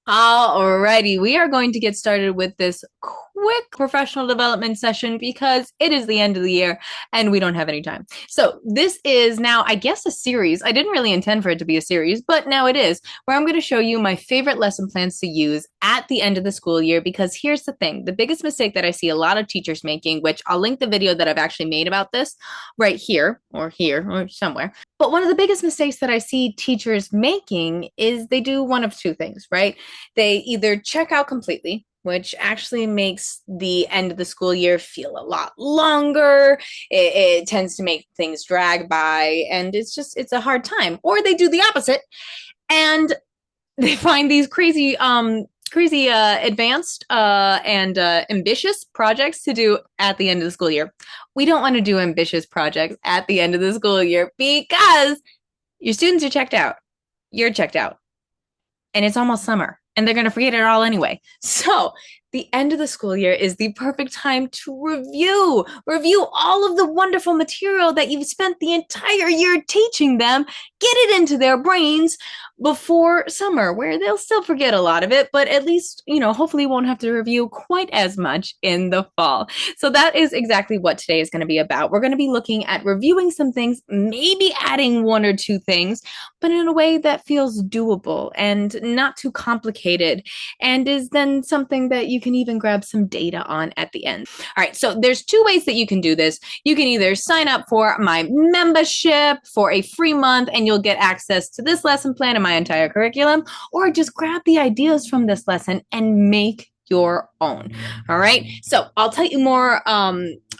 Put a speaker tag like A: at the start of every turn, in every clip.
A: Alrighty, we are going to get started with this quick professional development session because it is the end of the year and we don't have any time. So this is now, I guess, a series. I didn't really intend for it to be a series, but now it is, where I'm going to show you my favorite lesson plans to use at the end of the school year. Because here's the thing, the biggest mistake that I see a lot of teachers making, which I'll link the video that I've actually made about this right here or somewhere. But one of the biggest mistakes that I see teachers making is they do one of two things, right? They either check out completely, which actually makes the end of the school year feel a lot longer. It tends to make things drag by, and it's a hard time. Or they do the opposite and they find these crazy advanced and ambitious projects to do at the end of the school year. We don't want to do ambitious projects at the end of the school year because your students are checked out. You're checked out. And it's almost summer and they're going to forget it all anyway. So the end of the school year is the perfect time to review all of the wonderful material that you've spent the entire year teaching them, get it into their brains before summer, where they'll still forget a lot of it, but at least, hopefully won't have to review quite as much in the fall. So that is exactly what today is going to be about. We're going to be looking at reviewing some things, maybe adding one or two things, but in a way that feels doable and not too complicated, and is then something that you can even grab some data on at the end. All right, so there's two ways that you can do this. You can either sign up for my membership for a free month and you'll get access to this lesson plan and my entire curriculum, or just grab the ideas from this lesson and make your own. All right, so I'll tell you more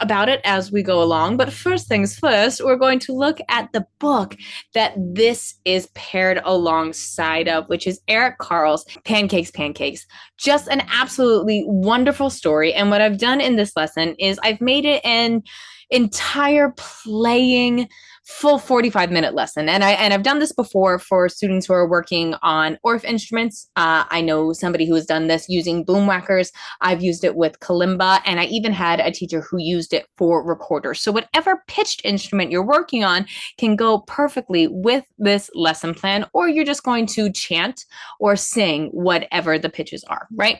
A: about it as we go along, but first things first, we're going to look at the book that this is paired alongside of, which is Eric Carle's Pancakes. Just an absolutely wonderful story. And what I've done in this lesson is I've made it an entire playing full 45-minute lesson. And I've done this before for students who are working on Orff instruments. I know somebody who has done this using boomwhackers. I've used it with kalimba, and I even had a teacher who used it for recorders. So whatever pitched instrument you're working on can go perfectly with this lesson plan, or you're just going to chant or sing whatever the pitches are, right?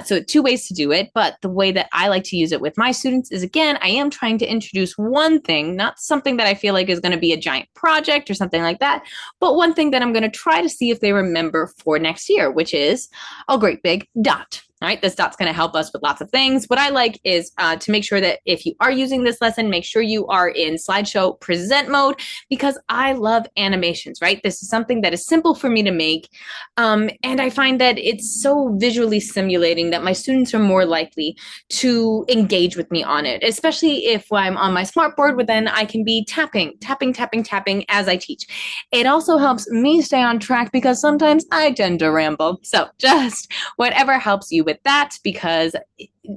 A: So two ways to do it, but the way that I like to use it with my students is, again, I am trying to introduce one thing, not something that I feel like is going to be a giant project or something like that, but one thing that I'm going to try to see if they remember for next year, which is a great big dot. All right, this dot's going to help us with lots of things. What I like is to make sure that if you are using this lesson, make sure you are in slideshow present mode, because I love animations, right? This is something that is simple for me to make. And I find that it's so visually stimulating that my students are more likely to engage with me on it, especially if I'm on my smartboard, where then I can be tapping as I teach. It also helps me stay on track because sometimes I tend to ramble. So just whatever helps you with that, because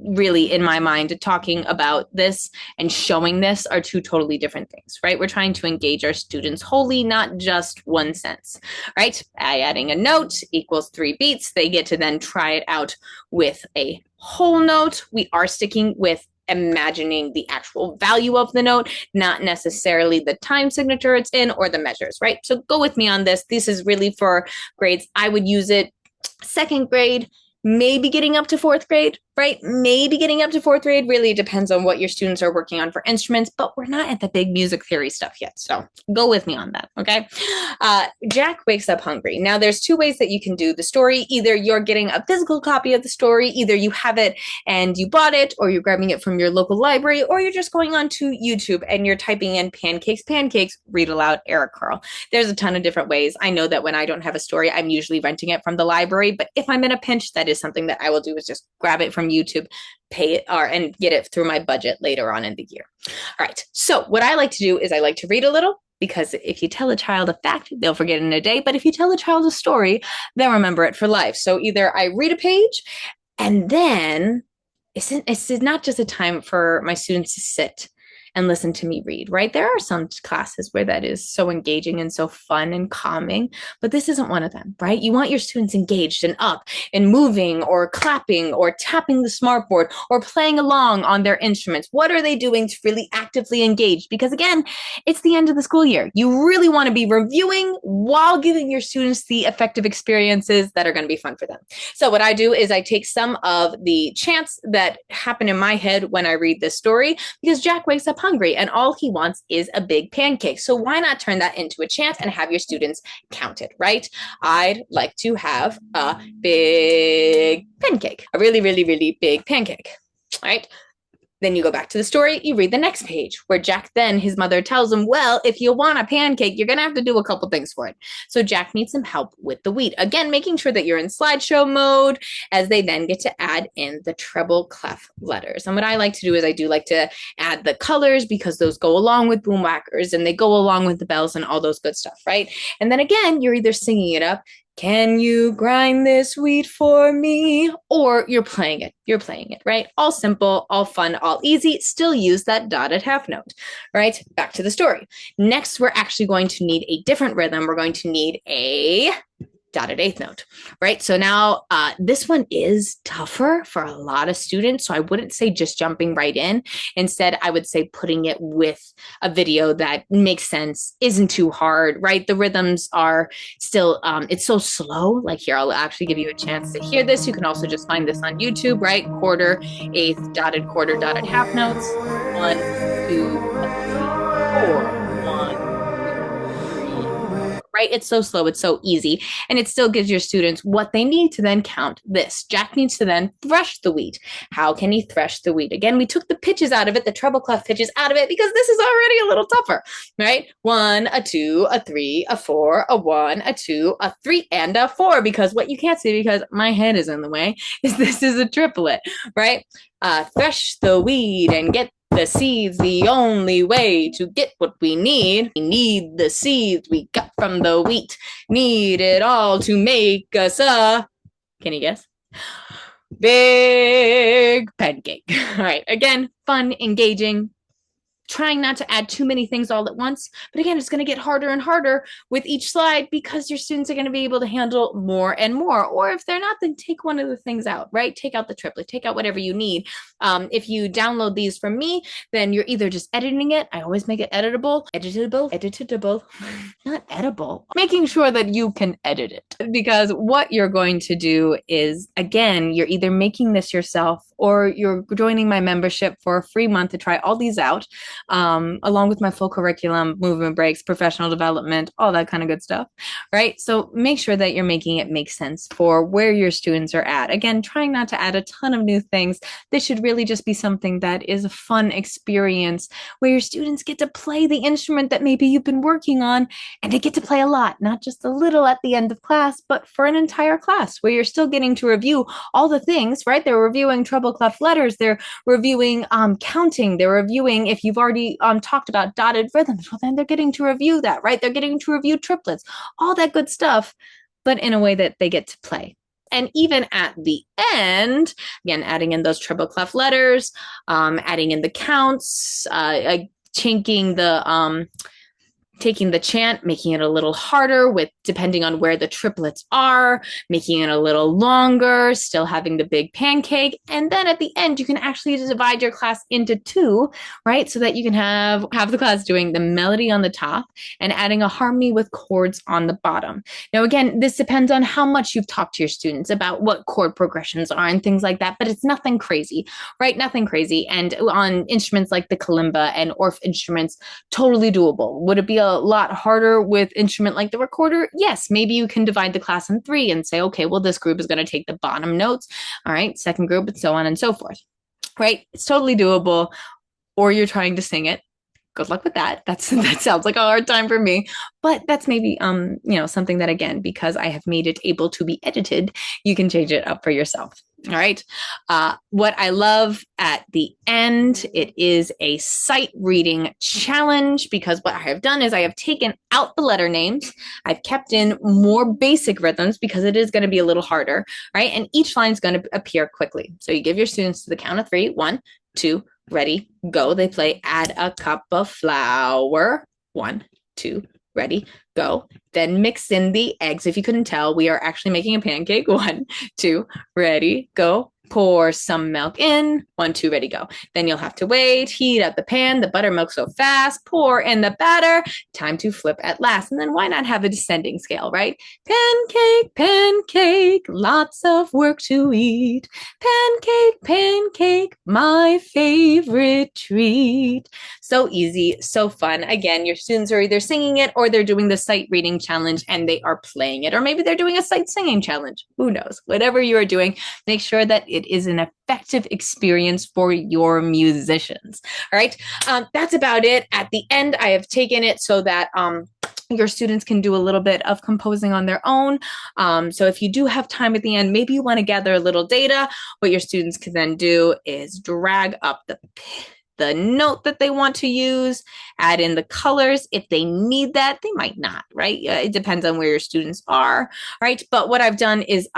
A: really, in my mind, talking about this and showing this are two totally different things, right? We're trying to engage our students wholly, not just one sense, right? Adding a note equals 3 beats. They get to then try it out with a whole note. We are sticking with imagining the actual value of the note, not necessarily the time signature it's in or the measures, right? So go with me on this. This is really for grades. I would use it 2nd grade, maybe getting up to 4th grade, right? Maybe getting up to 4th grade. Really depends on what your students are working on for instruments, but we're not at the big music theory stuff yet. So go with me on that, okay? Jack wakes up hungry. Now there's two ways that you can do the story. Either you're getting a physical copy of the story, either you have it and you bought it, or you're grabbing it from your local library, or you're just going on to YouTube and you're typing in pancakes, read aloud, Eric Carle. There's a ton of different ways. I know that when I don't have a story, I'm usually renting it from the library, but if I'm in a pinch, that is something that I will do, is just grab it from YouTube, pay it, and get it through my budget later on in the year. All right, so what I like to do is I like to read a little, because if you tell a child a fact, they'll forget in a day, but if you tell a child a story, they'll remember it for life. So either I read a page, and then it's not just a time for my students to sit and listen to me read, right? There are some classes where that is so engaging and so fun and calming, but this isn't one of them, right? You want your students engaged and up and moving or clapping or tapping the smartboard or playing along on their instruments. What are they doing to really actively engage? Because again, it's the end of the school year. You really want to be reviewing while giving your students the effective experiences that are going to be fun for them. So what I do is I take some of the chants that happen in my head when I read this story, because Jack wakes up hungry and all he wants is a big pancake. So why not turn that into a chant and have your students count it, right? I'd like to have a big pancake, a really, really, really big pancake, right? Then you go back to the story, you read the next page where Jack then, his mother tells him, well, if you want a pancake, you're going to have to do a couple things for it. So Jack needs some help with the wheat. Again, making sure that you're in slideshow mode as they then get to add in the treble clef letters. And what I like to do is I do like to add the colors because those go along with boomwhackers and they go along with the bells and all those good stuff, right? And then again, you're either singing it up, can you grind this wheat for me? Or you're playing it, right? All simple, all fun, all easy. Still use that dotted half note, right? Back to the story. Next, we're actually going to need a different rhythm. We're going to need a dotted eighth note, right? So now this one is tougher for a lot of students. So I wouldn't say just jumping right in. Instead, I would say putting it with a video that makes sense, isn't too hard, right? The rhythms are still, it's so slow. Like here, I'll actually give you a chance to hear this. You can also just find this on YouTube, right? Quarter, eighth, dotted quarter, dotted half notes. 1, 2, 4. Right? It's so slow. It's so easy. And it still gives your students what they need to then count this. Jack needs to then thresh the wheat. How can he thresh the wheat? Again, we took the pitches out of it, the treble clef pitches out of it, because this is already a little tougher, right? 1, a 2, a 3, a 4, a 1, a 2, a 3, and a 4, because what you can't see because my head is in the way is this is a triplet, right? Thresh the wheat and get the seeds, the only way to get what we need. We need the seeds we got from the wheat. Need it all to make us a, can you guess? Big pancake. All right, again, fun, engaging, trying not to add too many things all at once. But again, it's going to get harder and harder with each slide because your students are going to be able to handle more and more. Or if they're not, then take one of the things out, right? Take out the triplet, take out whatever you need. If you download these from me, then you're either just editing it. I always make it editable, not edible, making sure that you can edit it. Because what you're going to do is, again, you're either making this yourself or you're joining my membership for a free month to try all these out, along with my full curriculum, movement breaks, professional development, all that kind of good stuff, right? So make sure that you're making it make sense for where your students are at. Again, trying not to add a ton of new things. This should really just be something that is a fun experience where your students get to play the instrument that maybe you've been working on, and they get to play a lot, not just a little at the end of class, but for an entire class where you're still getting to review all the things, right? They're reviewing treble clef letters, they're reviewing counting, they're reviewing, if you've already talked about dotted rhythms, well, then they're getting to review that, right? They're getting to review triplets, all that good stuff, but in a way that they get to play. And even at the end, again, adding in those treble clef letters, adding in the counts, taking the chant, making it a little harder with depending on where the triplets are, making it a little longer, still having the big pancake. And then at the end, you can actually divide your class into 2, right? So that you can have the class doing the melody on the top and adding a harmony with chords on the bottom. Now, again, this depends on how much you've talked to your students about what chord progressions are and things like that, but it's nothing crazy, right? Nothing crazy. And on instruments like the kalimba and Orff instruments, totally doable. Would it be a lot harder with instrument like the recorder? Yes, maybe you can divide the class in 3 and say, okay, well, this group is going to take the bottom notes, all right, second group, and so on and so forth, right? It's totally doable. Or you're trying to sing it. Good luck with that. That sounds like a hard time for me, but that's maybe something that, again, because I have made it able to be edited, you can change it up for yourself. All right. What I love at the end, it is a sight reading challenge, because what I have done is I have taken out the letter names. I've kept in more basic rhythms because it is going to be a little harder, right? And each line is going to appear quickly. So you give your students to the count of 3, 1, 2, ready, go. They play add a cup of flour. 1, 2, ready, go. Then mix in the eggs. If you couldn't tell, we are actually making a pancake. 1, 2, ready, go. Pour some milk in. 1, 2, ready, go. Then you'll have to wait, heat up the pan, the buttermilk so fast, pour in the batter. Time to flip at last. And then why not have a descending scale, right? Pancake, pancake, lots of work to eat. Pancake, pancake, my favorite treat. So easy, so fun. Again, your students are either singing it or they're doing the sight reading challenge and they are playing it. Or maybe they're doing a sight singing challenge. Who knows? Whatever you are doing, make sure that it is an effective experience for your musicians. All right. That's about it. At the end, I have taken it so that your students can do a little bit of composing on their own. So if you do have time at the end, maybe you want to gather a little data. What your students can then do is drag up the note that they want to use, add in the colors. If they need that, they might not, right? It depends on where your students are, right? But what I've done is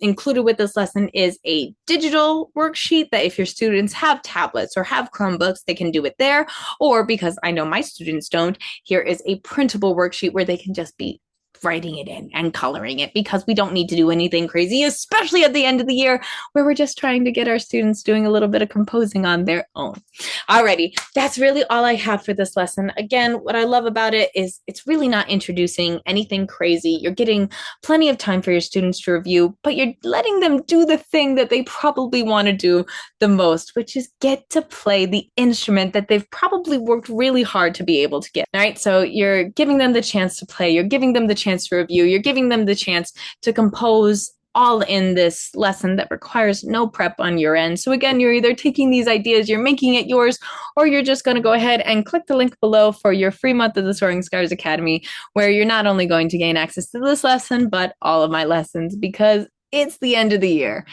A: included with this lesson is a digital worksheet that if your students have tablets or have Chromebooks, they can do it there. Or because I know my students don't, here is a printable worksheet where they can just be writing it in and coloring it because we don't need to do anything crazy, especially at the end of the year where we're just trying to get our students doing a little bit of composing on their own. Alrighty, that's really all I have for this lesson. Again, what I love about it is it's really not introducing anything crazy. You're getting plenty of time for your students to review, but you're letting them do the thing that they probably want to do the most, which is get to play the instrument that they've probably worked really hard to be able to get. All right, so you're giving them the chance to play, you're giving them the chance to review, you're giving them the chance to compose all in this lesson that requires no prep on your end. So again, you're either taking these ideas, you're making it yours, or you're just going to go ahead and click the link below for your free month of the Soaring Stars Academy, where you're not only going to gain access to this lesson, but all of my lessons, because it's the end of the year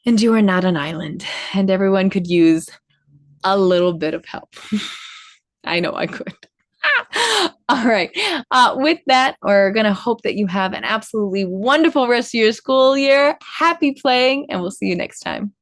A: and you are not an island and everyone could use a little bit of help. I know I could. All right. With that, we're going to hope that you have an absolutely wonderful rest of your school year. Happy playing, and we'll see you next time.